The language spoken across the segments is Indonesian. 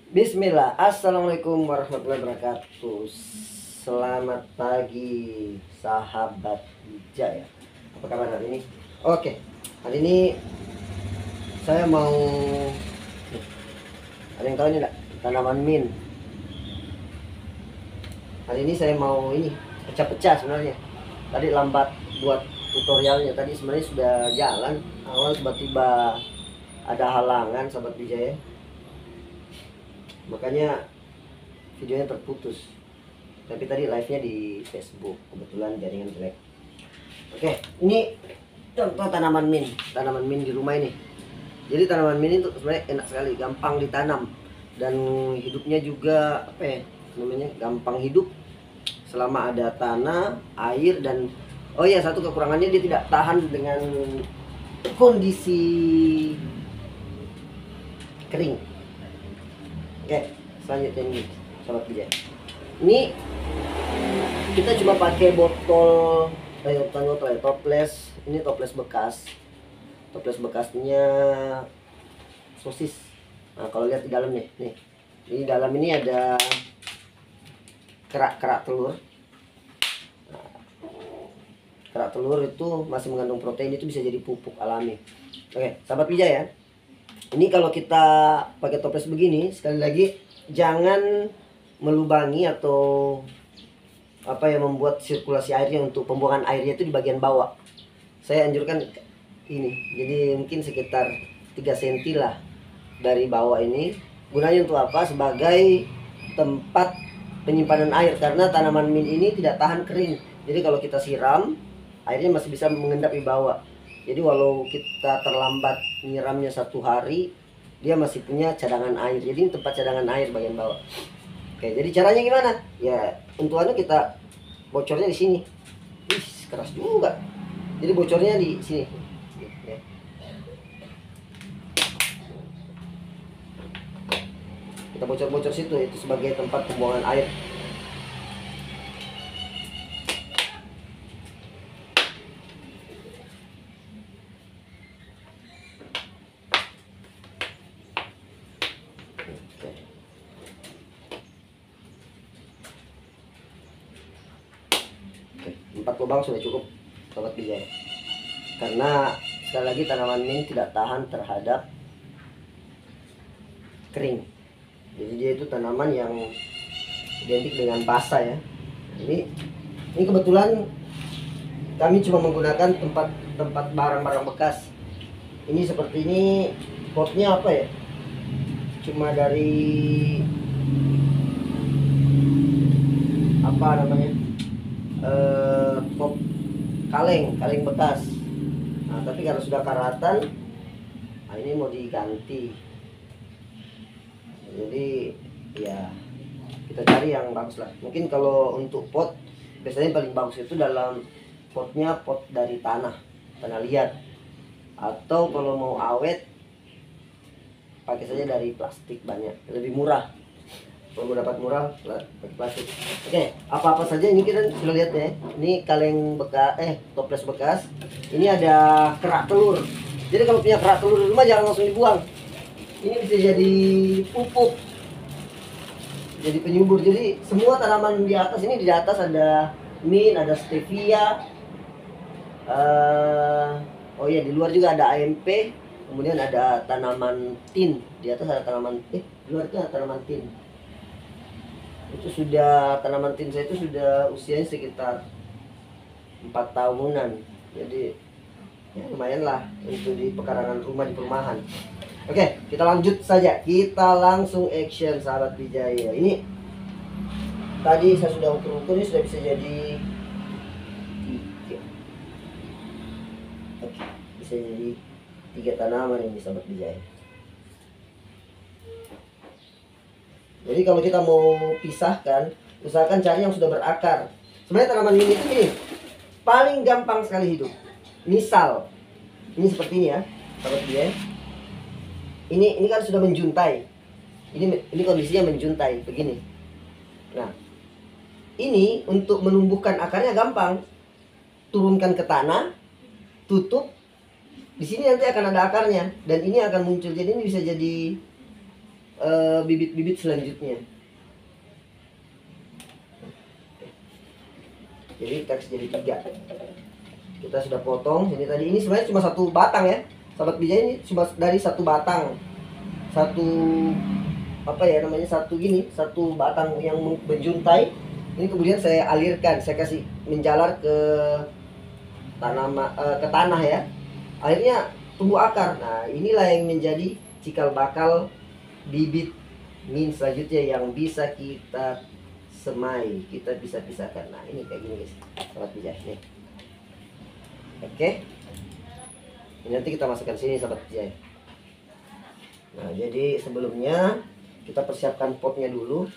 Bismillah, Assalamualaikum warahmatullahi wabarakatuh. Selamat pagi, sahabat bijak ya. Apa kabar hari ini? Oke, hari ini saya mau, ada yang tahu ini enggak? Tanaman mint. Hari ini saya mau ini pecah-pecah sebenarnya. Tadi lambat buat tutorialnya. Tadi sebenarnya sudah jalan. Awal tiba-tiba ada halangan, sahabat bijak ya. Makanya videonya terputus. Tapi tadi live-nya di Facebook, kebetulan jaringan jelek. Oke, ini contoh tanaman mint di rumah ini. Jadi tanaman mint itu sebenarnya enak sekali, gampang ditanam dan hidupnya juga apa ya namanya, gampang hidup selama ada tanah, air, dan oh ya, satu kekurangannya dia tidak tahan dengan kondisi kering. Oke, selanjutnya ini sahabat bijak. Ini kita cuma pakai botol, bukan botol ya, toples. Ini toples bekas. Toples bekasnya sosis. Nah, kalau lihat di dalam nih, di dalam ini ada kerak telur. Nah, kerak telur itu masih mengandung protein, itu bisa jadi pupuk alami. Oke, sahabat bijak ya. Ini kalau kita pakai toples begini, sekali lagi jangan melubangi atau apa ya, membuat sirkulasi airnya untuk pembuangan airnya itu di bagian bawah. Saya anjurkan ini, jadi mungkin sekitar 3 cm lah dari bawah ini. Gunanya untuk apa? Sebagai tempat penyimpanan air, karena tanaman mint ini tidak tahan kering. Jadi kalau kita siram, airnya masih bisa mengendap di bawah. Jadi walau kita terlambat nyiramnya 1 hari, dia masih punya cadangan air. Jadi ini tempat cadangan air bagian bawah. Oke, jadi caranya gimana? Ya, untukannya kita bocornya di sini. Ih, keras juga. Jadi bocornya di sini. Kita bocor-bocor situ, itu sebagai tempat pembuangan air. Oke, 4 lubang sudah cukup sobat bijak. Karena sekali lagi tanaman mint tidak tahan terhadap kering. Jadi dia itu tanaman yang identik dengan basah ya. Ini kebetulan kami cuma menggunakan tempat barang-barang bekas. Ini seperti ini, potnya apa ya? Cuma dari apa namanya? Pot kaleng bekas. Nah, tapi karena sudah karatan, nah ini mau diganti. Jadi ya kita cari yang bagus lah. Mungkin kalau untuk pot, biasanya paling bagus itu dalam potnya pot dari tanah liat, atau kalau mau awet pakai saja dari plastik, banyak lebih murah. Kalau mau dapat murah pakai plastik. Oke, apa-apa saja ini kita sudah lihat ya. Ini kaleng bekas, toples bekas. Ini ada kerak telur. Jadi kalau punya kerak telur di rumah jangan langsung dibuang. Ini bisa jadi pupuk, jadi penyubur. Jadi semua tanaman di atas ini, di atas ada mint, ada stevia. Oh iya, di luar juga ada AMP. Kemudian ada tanaman tin. Di atas ada tanaman, di luar itu ada tanaman tin. Itu sudah, tanaman tin saya itu sudah usianya sekitar 4 tahunan. Jadi ya lumayan lah untuk di pekarangan rumah, di perumahan. Oke, kita lanjut saja. Kita langsung action sahabat bijaya. Ini tadi saya sudah ukur-ukur, ini sudah bisa jadi 3. Oke, bisa jadi 3 tanaman ini sahabat bijaya. Jadi kalau kita mau pisahkan, usahakan cari yang sudah berakar. Sebenarnya tanaman ini itu gini, paling gampang sekali hidup. Misal, ini seperti ini ya, sahabat bijaya. Ini kan sudah menjuntai. Ini kondisinya menjuntai begini. Nah, ini untuk menumbuhkan akarnya gampang. Turunkan ke tanah, tutup. Di sini nanti akan ada akarnya dan ini akan muncul. Jadi ini bisa jadi bibit-bibit selanjutnya. Jadi kita kasih jadi 3. Kita sudah potong. Jadi tadi ini sebenarnya cuma 1 batang ya, sahabat bijaya, ini cuma dari 1 batang, satu apa ya namanya, satu batang yang menjuntai. Ini kemudian saya alirkan, saya kasih menjalar ke tanah ya, akhirnya tumbuh akar. Nah inilah yang menjadi cikal bakal bibit mint selanjutnya yang bisa kita semai, kita bisa pisahkan. Nah ini kayak gini guys, sahabat bijaya nih. Oke, ini nanti kita masukkan sini sahabat bijaya. Nah jadi sebelumnya kita persiapkan potnya dulu.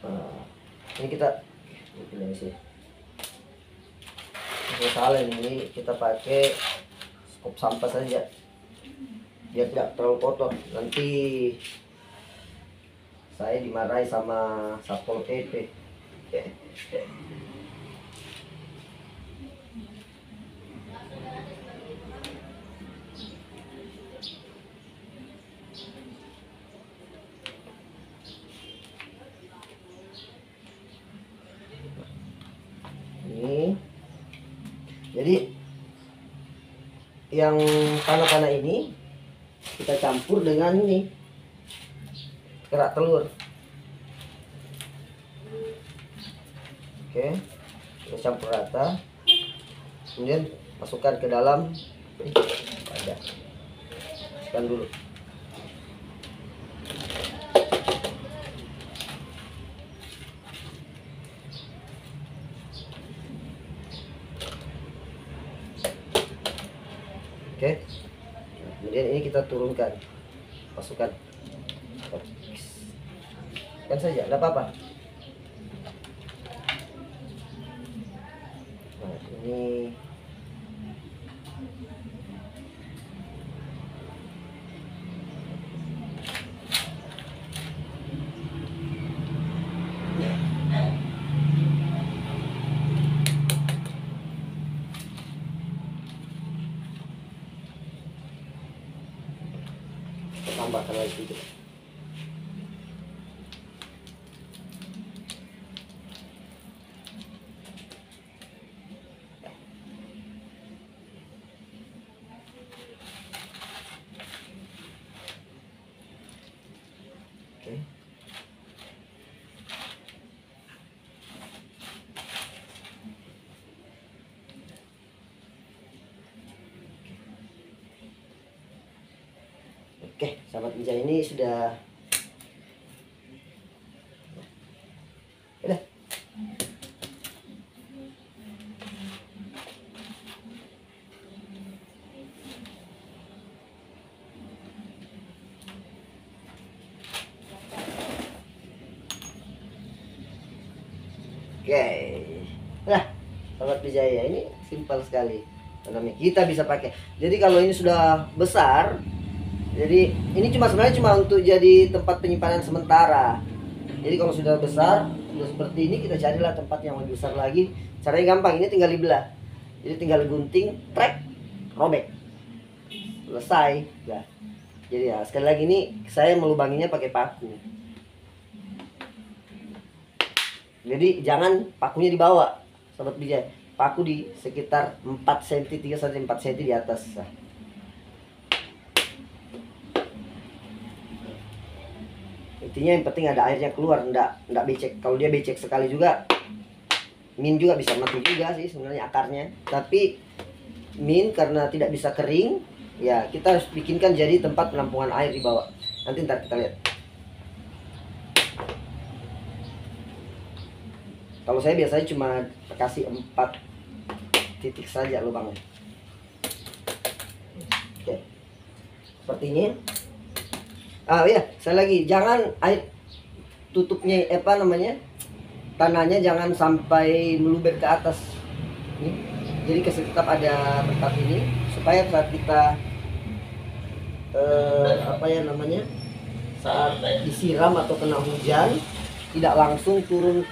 Nah, ini kita pilih sih. Salah ini kita pakai skop sampah saja biar tidak terlalu kotor. Nanti saya dimarahi sama Satpol PP. Ini jadi yang tanah-tanah ini kita campur dengan ini kerak telur. Oke, kita campur rata, kemudian masukkan ke dalam wadah. Masukkan dulu. Oke, kemudian ini kita turunkan, masukkan, kan saja, tidak apa-apa. Nah ini tambahkan lagi sedikit. Oke. Oke, sahabat bijaya, ini sudah udah. Oke, nah sahabat bijaya, ini simpel sekali. Kita bisa pakai. Jadi kalau ini sudah besar, jadi ini sebenarnya cuma untuk jadi tempat penyimpanan sementara. Jadi kalau sudah besar, sudah seperti ini, kita carilah tempat yang lebih besar lagi. Caranya gampang, ini tinggal dibelah. Jadi tinggal gunting, trek, robek, selesai. Ya. Jadi ya sekali lagi ini saya melubanginya pakai paku. Jadi jangan pakunya di bawah, sahabat bijaya. Paku di sekitar 4 cm, 3 sampai 4 cm di atas. Nah. Intinya yang penting ada airnya keluar, enggak becek. Kalau dia becek sekali juga, mint juga bisa mati juga sih sebenarnya akarnya. Tapi mint karena tidak bisa kering, ya kita harus bikinkan jadi tempat penampungan air di bawah. Nanti ntar kita lihat. Kalau saya biasanya cuma kasih 4 titik saja lubangnya. Oke, seperti ini. Ya, saya lagi, jangan air tutupnya tanahnya jangan sampai meluber ke atas. Nih, jadi tetap ada tempat ini supaya saat kita saat disiram atau kena hujan tidak langsung turun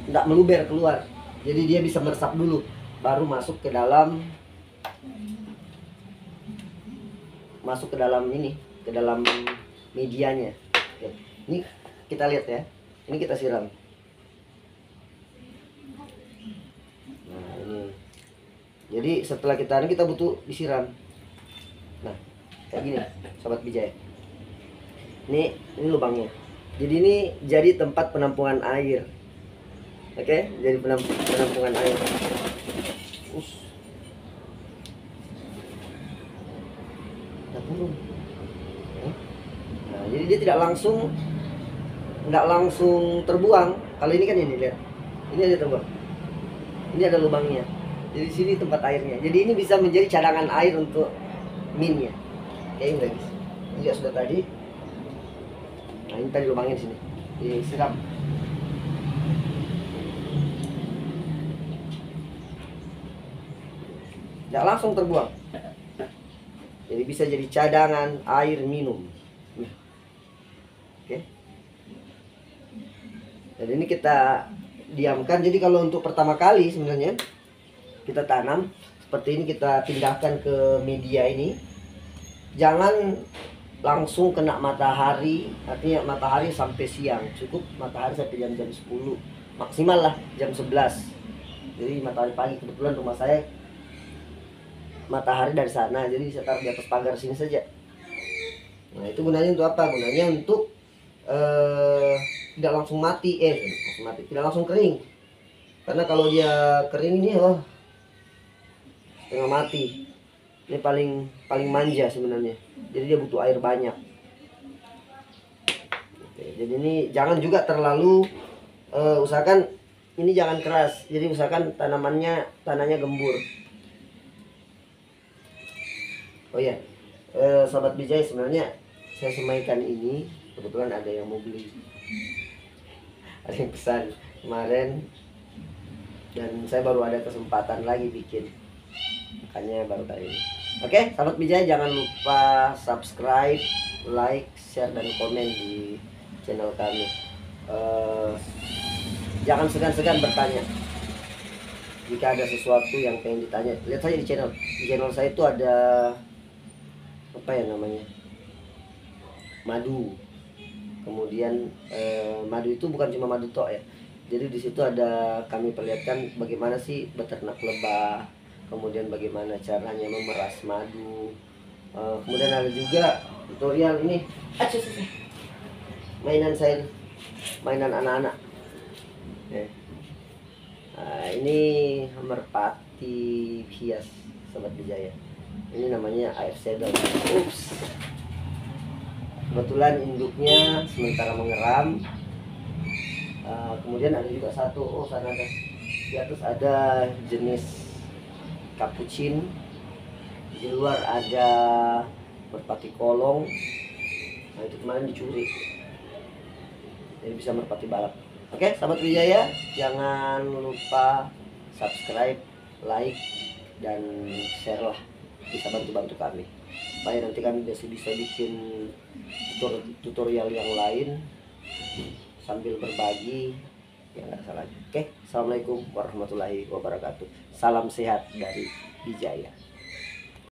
tidak meluber keluar. Jadi dia bisa meresap dulu, baru masuk ke dalam masuk ke dalam ini, ke dalam medianya. Oke. Ini kita lihat ya, ini kita siram. Nah ini, jadi setelah ini kita butuh disiram. Nah kayak gini sobat bijaya, ini lubangnya. Jadi ini jadi tempat penampungan air. Oke, jadi penampungan air. Nah, jadi dia tidak nggak langsung terbuang. Kalau ini kan ini lihat, ini ada terbuang, ini ada lubangnya. Jadi di sini tempat airnya. Jadi ini bisa menjadi cadangan air untuk minnya. Kayak ini guys. Ini juga sudah tadi. Nah ini tadi lubangnya di sini. Disiram. Nggak langsung terbuang. Jadi bisa jadi cadangan air minum. Oke. Dan ini kita diamkan. Jadi kalau untuk pertama kali sebenarnya kita tanam seperti ini, kita pindahkan ke media ini. Jangan langsung kena matahari, artinya matahari sampai siang. Cukup matahari sampai jam 10, maksimal lah jam 11. Jadi matahari pagi, kebetulan rumah saya matahari dari sana, jadi saya taruh di atas pagar sini saja. Nah itu gunanya untuk apa? Gunanya untuk tidak langsung mati, tidak langsung kering. Karena kalau dia kering ini setengah mati. Ini paling manja sebenarnya. Jadi dia butuh air banyak. Oke, jadi ini jangan juga terlalu usahakan ini jangan keras. Jadi usahakan tanahnya gembur. Oh ya, sobat bijaya, sebenarnya saya semaikan ini kebetulan ada yang mau beli, ada yang pesan kemarin, dan saya baru ada kesempatan lagi bikin, makanya baru kali ini. Oke, sahabat bijaya, jangan lupa subscribe, like, share, dan komen di channel kami. Jangan segan-segan bertanya jika ada sesuatu yang pengen ditanya. Lihat saja di channel saya itu ada apa ya namanya, madu. Kemudian madu itu bukan cuma madu tok ya. Jadi di situ ada kami perlihatkan bagaimana sih beternak lebah, kemudian bagaimana caranya memeras madu. Kemudian ada juga tutorial ini. Mainan saya, mainan anak-anak. Nah, ini merpati hias sobat bijaya. Ini namanya air sedot. Ups. Kebetulan induknya sementara mengeram. Kemudian ada juga satu, sana ada di atas ada jenis capuchin. Di luar ada merpati kolong. Nah itu kemarin dicuri. Jadi bisa merpati balap. Oke, sahabat bijaya, jangan lupa subscribe, like, dan share lah. Bisa bantu kami supaya nanti kami bisa bikin tutorial yang lain sambil berbagi, ya nggak salah. Oke, assalamualaikum warahmatullahi wabarakatuh. Salam sehat dari Bijaya.